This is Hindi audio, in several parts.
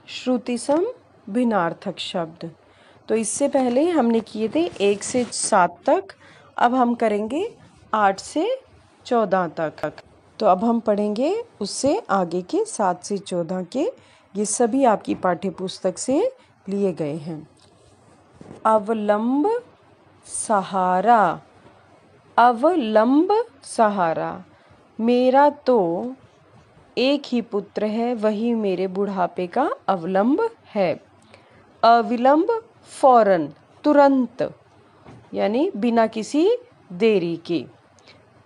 श्रुतिसम भिन्नार्थक शब्द। तो इससे पहले हमने किए थे 1 से 7 तक, अब हम करेंगे 8 से 14 तक। तो अब हम पढ़ेंगे उससे आगे के 7 से 14 के। ये सभी आपकी पाठ्य पुस्तक से लिए गए हैं। अवलंब सहारा, अवलंब सहारा। मेरा तो एक ही पुत्र है, वही मेरे बुढ़ापे का अवलंब है। अविलंब फौरन, तुरंत, यानी बिना किसी देरी के।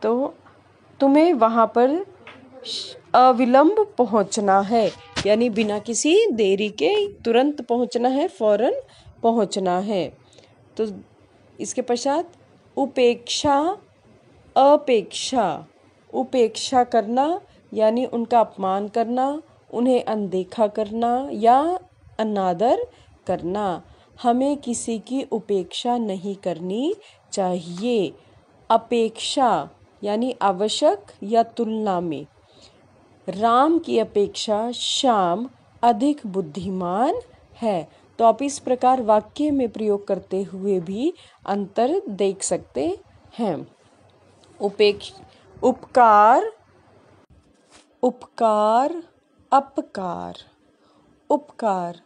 तो तुम्हें वहाँ पर अविलंब पहुँचना है, यानी बिना किसी देरी के तुरंत पहुँचना है, फौरन पहुँचना है। तो इसके पश्चात उपेक्षा, अपेक्षा। उपेक्षा करना यानी उनका अपमान करना, उन्हें अनदेखा करना या अनादर करना। हमें किसी की उपेक्षा नहीं करनी चाहिए। अपेक्षा यानी आवश्यक या तुलना में। राम की अपेक्षा श्याम अधिक बुद्धिमान है। तो आप इस प्रकार वाक्य में प्रयोग करते हुए भी अंतर देख सकते हैं। उपकार, उपकार, अपकार। उपकार,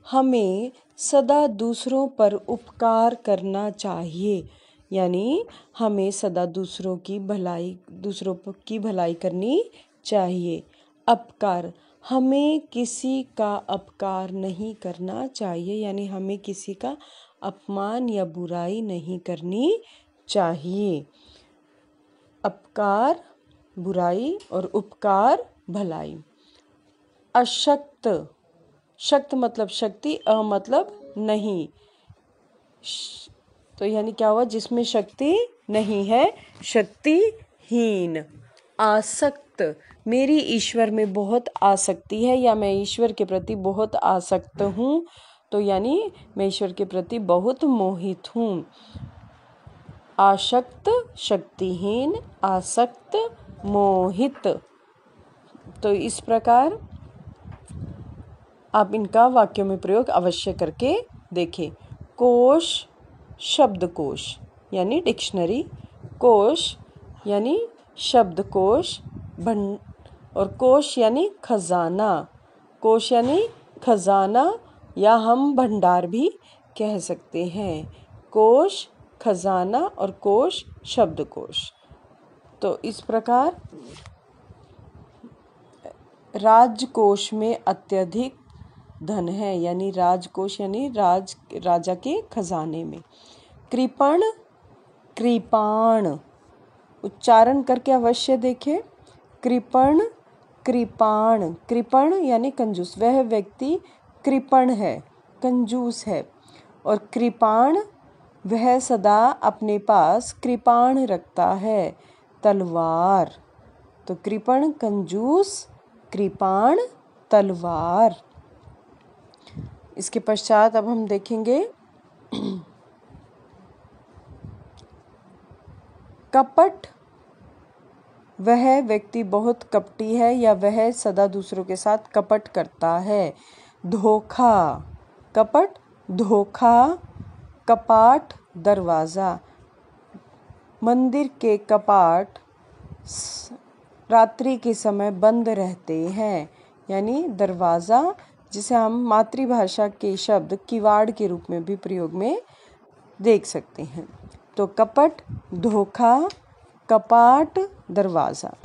हमें सदा दूसरों पर उपकार करना चाहिए, यानी हमें सदा दूसरों की भलाई करनी चाहिए। अपकार, हमें किसी का अपकार नहीं करना चाहिए, यानी हमें किसी का अपमान या बुराई नहीं करनी चाहिए। अपकार बुराई और उपकार भलाई। अशक्त, शक्त मतलब शक्ति, अ मतलब नहीं। तो यानी क्या हुआ, जिसमें शक्ति नहीं है, शक्तिहीन। आसक्त, मेरी ईश्वर में बहुत आसक्ति है या मैं ईश्वर के प्रति बहुत आसक्त हूँ। तो यानी मैं ईश्वर के प्रति बहुत मोहित हूँ। आसक्त, शक्तिहीन, आसक्त, मोहित। तो इस प्रकार आप इनका वाक्यों में प्रयोग अवश्य करके देखें। कोश, शब्दकोश यानी डिक्शनरी। कोश यानी शब्दकोश, और कोश यानी खजाना। कोश यानी खजाना या हम भंडार भी कह सकते हैं। कोश खजाना और कोश शब्दकोश। तो इस प्रकार राजकोष में अत्यधिक धन है, यानी राजकोष यानी राजा के खजाने में। कृपण, कृपाण, उच्चारण करके अवश्य देखें। कृपण, कृपाण। कृपण यानी कंजूस, वह व्यक्ति कृपण है, कंजूस है। और कृपाण, वह सदा अपने पास कृपाण रखता है, तलवार। तो कृपण कंजूस, कृपाण तलवार। इसके पश्चात अब हम देखेंगे कपट, वह व्यक्ति बहुत कपटी है या वह सदा दूसरों के साथ कपट करता है। धोखा, कपट, धोखा, कपाट, दरवाज़ा। मंदिर के कपाट रात्रि के समय बंद रहते हैं, यानी दरवाज़ा, जिसे हम मातृभाषा के शब्द किवाड़ के रूप में भी प्रयोग में देख सकते हैं। तो कपट, धोखा, कपाट, दरवाज़ा।